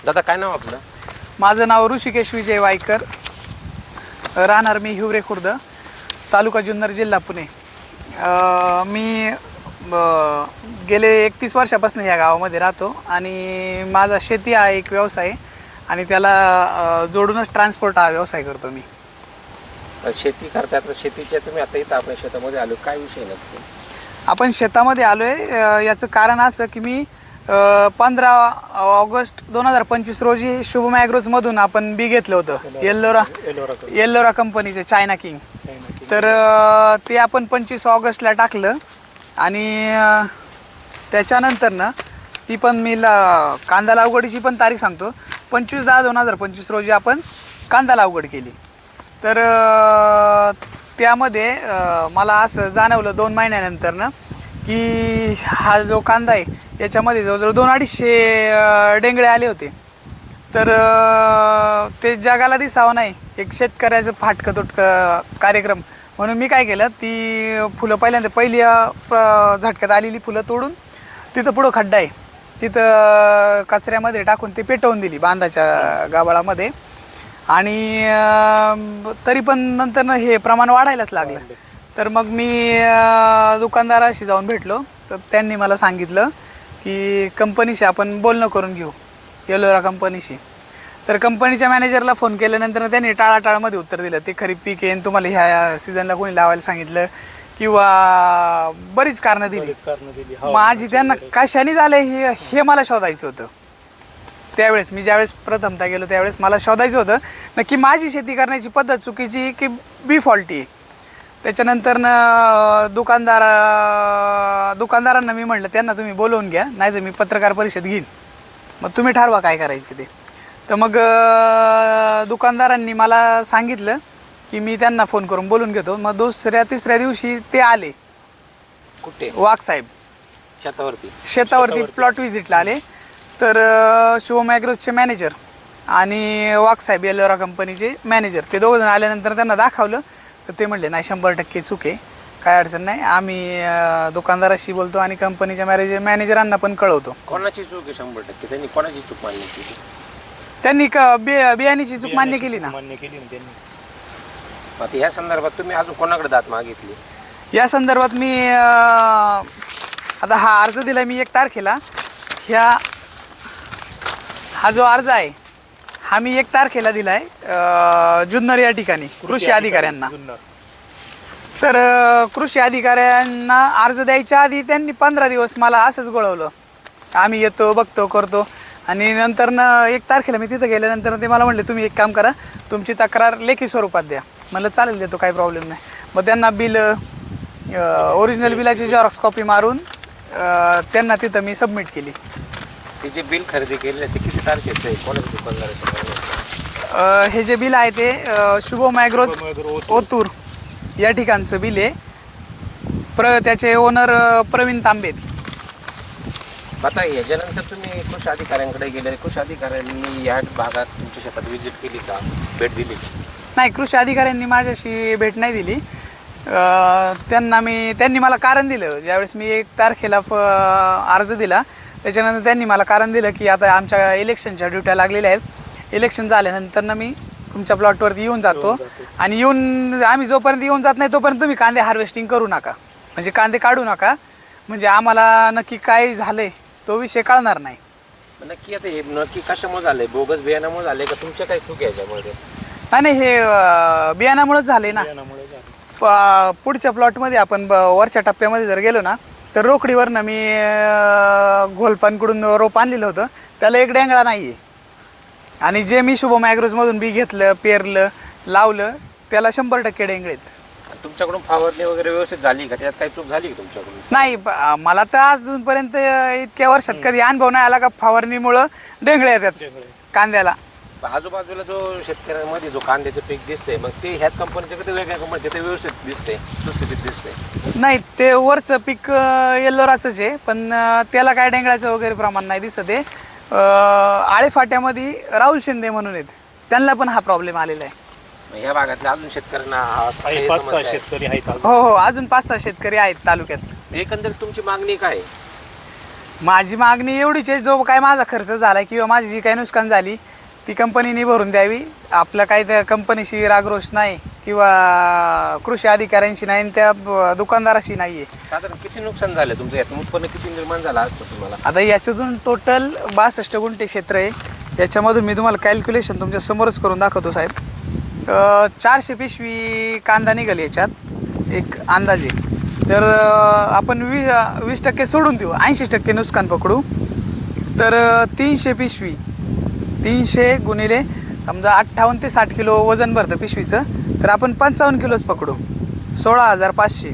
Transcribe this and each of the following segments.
दादा काय नाव आपलं? माझं नाव ऋषिकेश विजय वायकर, राहणार मी हिवरे खुर्द, तालुका जुन्नर, जिल्हा पुणे. मी गेले 31 वर्षापासून या गावामध्ये राहतो आणि माझा शेती हा एक व्यवसाय आणि त्याला जोडूनच ट्रान्सपोर्ट हा व्यवसाय करतो मी. शेती करतात, शेतीच्या तुम्ही आता इथं आपल्या शेतामध्ये आलो, काय विषय नक्की? आपण शेतामध्ये आलो आहे याचं कारण असं की मी 15 ऑगस्ट 2025 रोजी शुभम ॲग्रोजमधून आपण बी घेतलं होतं येल्लोरा कंपनीचं चायना किंग. तर ते आपण 25 ऑगस्टला टाकलं आणि त्याच्यानंतर ना ती पण मी कांदा लागवडीची पण तारीख सांगतो. 25/10/2025 रोजी आपण कांदा लागवड केली. तर त्यामध्ये मला असं जाणवलं 2 महिन्यानंतर ना की हा जो कांदा आहे याच्यामध्ये जवळजवळ 200-250 डेंगळे आले होते. तर ते जगाला दिसावं नाही, एक शेतकऱ्याचं फाटकं तुटकं कार्यक्रम म्हणून मी काय केलं, ती फुलं पहिली झटक्यात आलेली फुलं तोडून तिथं पुढं खड्डा आहे तिथं कचऱ्यामध्ये टाकून ते पेटवून दिली बांधाच्या गाभाळामध्ये. आणि तरी पण नंतर ना हे प्रमाण वाढायलाच लागलं. तर मग मी दुकानदाराशी जाऊन भेटलो. तर त्यांनी मला सांगितलं की कंपनीशी आपण बोलणं करून घेऊ, येल्लोरा कंपनीशी. तर कंपनीच्या मॅनेजरला फोन केल्यानंतर त्यांनी टाळाटाळमध्ये उत्तर दिलं, ते खरीप पीक येईन, तुम्हाला ह्या सीझनला कोणी लावायला सांगितलं किंवा बरीच कारणं दिली. माझी त्यांना कशाने झालं हे मला शोधायचं होतं. त्यावेळेस मी ज्यावेळेस प्रथमतः गेलो त्यावेळेस मला शोधायचं होतं नक्की माझी शेती करण्याची पद्धत चुकीची की बी फॉल्टी आहे. त्याच्यानंतर दुकानदारांना मी म्हटलं त्यांना तुम्ही बोलवून घ्या, नाही तर मी पत्रकार परिषद घेईन, मग तुम्ही ठरवा काय करायचं ते. तर मग दुकानदारांनी मला सांगितलं की मी त्यांना फोन करून बोलून घेतो. मग 2-3 दिवशी ते आले. कुठे? वाघसाहेब शेतावरती प्लॉट व्हिजिटला आले. तर शुभम ॲग्रोजचे मॅनेजर आणि वाघसाहेब येल्लोरा कंपनीचे मॅनेजर ते दोघंजण आल्यानंतर त्यांना दाखवलं. तर ते म्हणले नाही 100% चूक आहे, काय अडचण नाही, आम्ही दुकानदाराशी बोलतो आणि कंपनीच्या मॅनेजरांना पण कळवतो. कोणाची चूक आहे 100%? त्यांनी कोणाची चूक मान्य केली? त्यांनी बियाणीची चूक मान्य केली ना. आता या संदर्भात तुम्ही अजून कोणाकडे दाद मागितली? या संदर्भात मी आता हा अर्ज दिला मी 1 तारखेला. हा जो अर्ज आहे हा मी 1 तारखेला दिला आहे जुन्नर या ठिकाणी कृषी अधिकाऱ्यांना. तर कृषी अधिकाऱ्यांना अर्ज द्यायच्या आधी त्यांनी 15 दिवस मला असंच गोळवलं, आम्ही येतो बघतो करतो. आणि नंतर 1 तारखेला मी तिथं गेल्यानंतर ते मला म्हणले तुम्ही एक काम करा, तुमची तक्रार लेखी स्वरूपात द्या. म्हणलं चालेल, देतो, काही प्रॉब्लेम नाही. मग त्यांना बिल ओरिजिनल बिलाची झेरॉक्स कॉपी मारून त्यांना तिथं मी सबमिट केली. ते जे बिल खरेदी केले ते किती तारखेचं आहे? कोणाच्या दुकानदाराचं? हे जे बिल आहे ते शुभम ॲग्रोज ओतूर या ठिकाणचं बिल आहे. त्याचे ओनर प्रवीण तांबे. आता याच्यानंतर तुम्ही कृषी अधिकाऱ्यांकडे गेले, कृषी अधिकाऱ्यांनी या भागात तुमच्या शेतात व्हिजिट केली का, भेट दिली? नाही, कृषी अधिकाऱ्यांनी माझ्याशी भेट नाही दिली. त्यांनी मला कारण दिलं. ज्यावेळेस मी 1 तारखेला अर्ज दिला त्याच्यानंतर त्यांनी मला कारण दिलं की आता आमच्या इलेक्शनच्या ड्युट्या लागलेल्या आहेत, इलेक्शन झाल्यानंतर ना मी तुमच्या प्लॉटवरती येऊन जातो आणि आम्ही जोपर्यंत येऊन जात नाही तोपर्यंत तुम्ही कांदे हार्वेस्टिंग करू नका, म्हणजे कांदे काढू नका, म्हणजे आम्हाला नक्की काय झालंय तो विषय कळणार नाही. नक्की आता हे नक्की कशामुळे झालंय? बोगस बियाणामुळे झालंय का तुमच्या काही चूक याच्यामध्ये? नाही, हे बियाणामुळेच झाले ना. पुढच्या प्लॉटमध्ये आपण वरच्या टप्प्यामध्ये जर गेलो ना तर रोकडीवरनं मी घोलपांकडून रोप आणलेलं होतं, त्याला 1 डेंगळा नाही आहे. आणि जे मी शुभम ॲग्रोजमधून बी घेतलं, पेरलं, लावलं त्याला 100% डेंगळे आहेत. तुमच्याकडून फवारणी वगैरे व्यवस्थित झाली का? त्यात काही चूक झाली का तुमच्याकडून? नाही, मला तर अजूनपर्यंत इतक्या वर्षात कधी अनुभव नाही आला का फवारणीमुळं डेंगळे येतात कांद्याला. आजूबाजूला जो शेतकऱ्यांमध्ये जो कांद्याचं पीक दिसते, मग ते ह्याच कंपनीचे का ते वेगळ्या कंपनीचे ते व्यवस्थित दिसते, सुस्थितीत दिसते? नाही, ते वरचं पीक येल्लोराचंच आहे, पण त्याला काय डेंगळाचं वगैरे प्रमाण नाही दिसत आहे. आळेफाट्यामध्ये राहुल शिंदे म्हणून आहेत, त्यांना पण हा प्रॉब्लेम आलेला आहे. ह्या भागातल्या अजून शेतकऱ्यांना हो, अजून 5-6 शेतकरी आहेत तालुक्यात. एकंदरीत तुमची मागणी काय? माझी मागणी एवढीच आहे, जो काय माझा खर्च झाला किंवा माझी जी काही नुकसान झाली ती कंपनीने भरून द्यावी. आपलं काही त्या कंपनीशी रागरोष नाही किंवा कृषी अधिकाऱ्यांशी नाही आणि त्या दुकानदाराशी नाही आहे. साधारण किती नुकसान झालं तुमचं, यातून उत्पन्न किती निर्माण झालं असतं तुम्हाला? आता याच्यातून टोटल 62 गुंठे क्षेत्र आहे. याच्यामधून मी तुम्हाला कॅल्क्युलेशन तुमच्या समोरच करून दाखवतो साहेब. 400 पिशवी कांदा निघाल याच्यात एक अंदाजे. तर आपण 20% सोडून देऊ, 80% नुकसान पकडू. तर 300 पिशवी, 300 गुणिले समजा 58 ते 60 किलो वजन भरतं पिशवीचं, तर आपण 55 किलोच पकडू. 16,500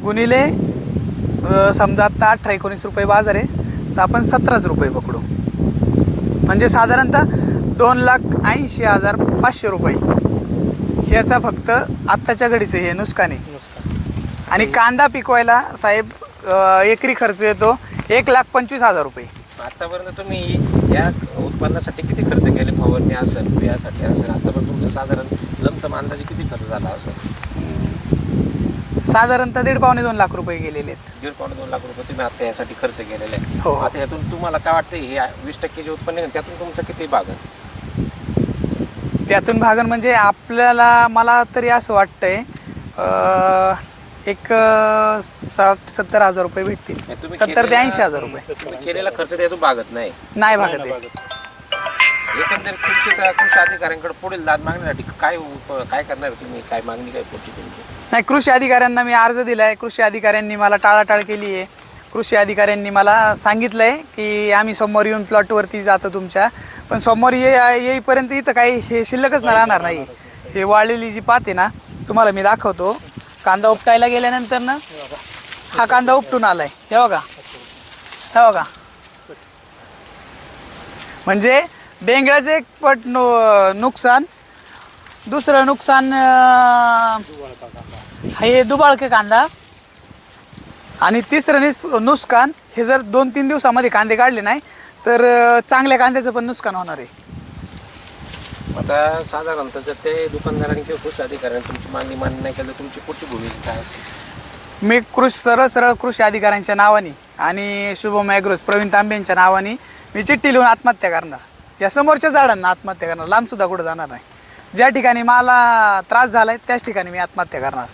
गुणिले समजा आत्ता 18-19 रुपये बाजार आहे, तर आपण 17 रुपये पकडू. म्हणजे साधारणतः 2,80,500 रुपये ह्याचा फक्त आत्ताच्या घडीचं हे नुकसान आहे. आणि कांदा पिकवायला साहेब एकरी खर्च येतो 1,25,000 रुपये. आतापर्यंत तुम्ही या उत्पन्नासाठी किती खर्च केले? फवारणी असेल, बियासाठी असेल, आतापर्यंत तुमचा साधारण लमसम अंदाजे किती खर्च झाला असेल? साधारणतः 1.5-2 लाख रुपये गेलेले आहेत. 1.5-2 लाख रुपये तुम्ही आता यासाठी खर्च केलेले आहे. हो. आता ह्यातून तुम्हाला काय वाटतं, हे 20% जे उत्पन्न आहे त्यातून तुमचं किती भागन? त्यातून भागन म्हणजे आपल्याला, मला तरी असं वाटतंय एक 60-70 हजार रुपये भेटतील. 70 ते 80,000 रुपये. तुम्ही केलेला खर्च त्यातून भागत नाही. नाही भागत आहे. एकंदरीत कृषी अधिकाऱ्यांकडे पुढील दाद मागण्यासाठी काय करणार तुम्ही? काय मागणी काय पुढची तुमची? नाही, कृषी अधिकाऱ्यांना मी अर्ज दिला आहे. कृषी अधिकाऱ्यांनी मला टाळाटाळ केली आहे. कृषी अधिकाऱ्यांनी मला सांगितलं आहे की आम्ही सोमवारी येऊन प्लॉटवरती जातो तुमच्या, पण सोमवारी येईपर्यंत इथं काही हे शिल्लकच राहणार नाही. हे वाळलेली जी पात आहे ना, तुम्हाला मी दाखवतो. कांदा उपटायला गेल्यानंतर ना हा कांदा उपटून आलाय, हे बघा, हे बघा. म्हणजे डेंगळ्याचं एक पट नुकसान. दुसरं नुकसान हे दुबाळके कांदा. आणि तिसरं नुकसान हे जर 2-3 दिवसामध्ये कांदे काढले नाही तर चांगल्या कांद्याचं पण नुकसान होणार आहे. आता साधारणतः जर ते दुकानदारांनी किंवा कृषी अधिकाऱ्यांनी तुमची मागणी मान्य नाही केली तर तुमची पुढची भूमिका काय असेल? मी सरळ कृषी अधिकाऱ्यांच्या नावाने आणि शुभम ॲग्रोज प्रवीण तांबेंच्या नावाने मी चिठ्ठी लिहून आत्महत्या करणार. या समोरच्या झाडांना आत्महत्या करणार, लांबसुद्धा कुठं जाणार नाही. ज्या ठिकाणी मला त्रास झाला आहे त्याच ठिकाणी मी आत्महत्या करणार.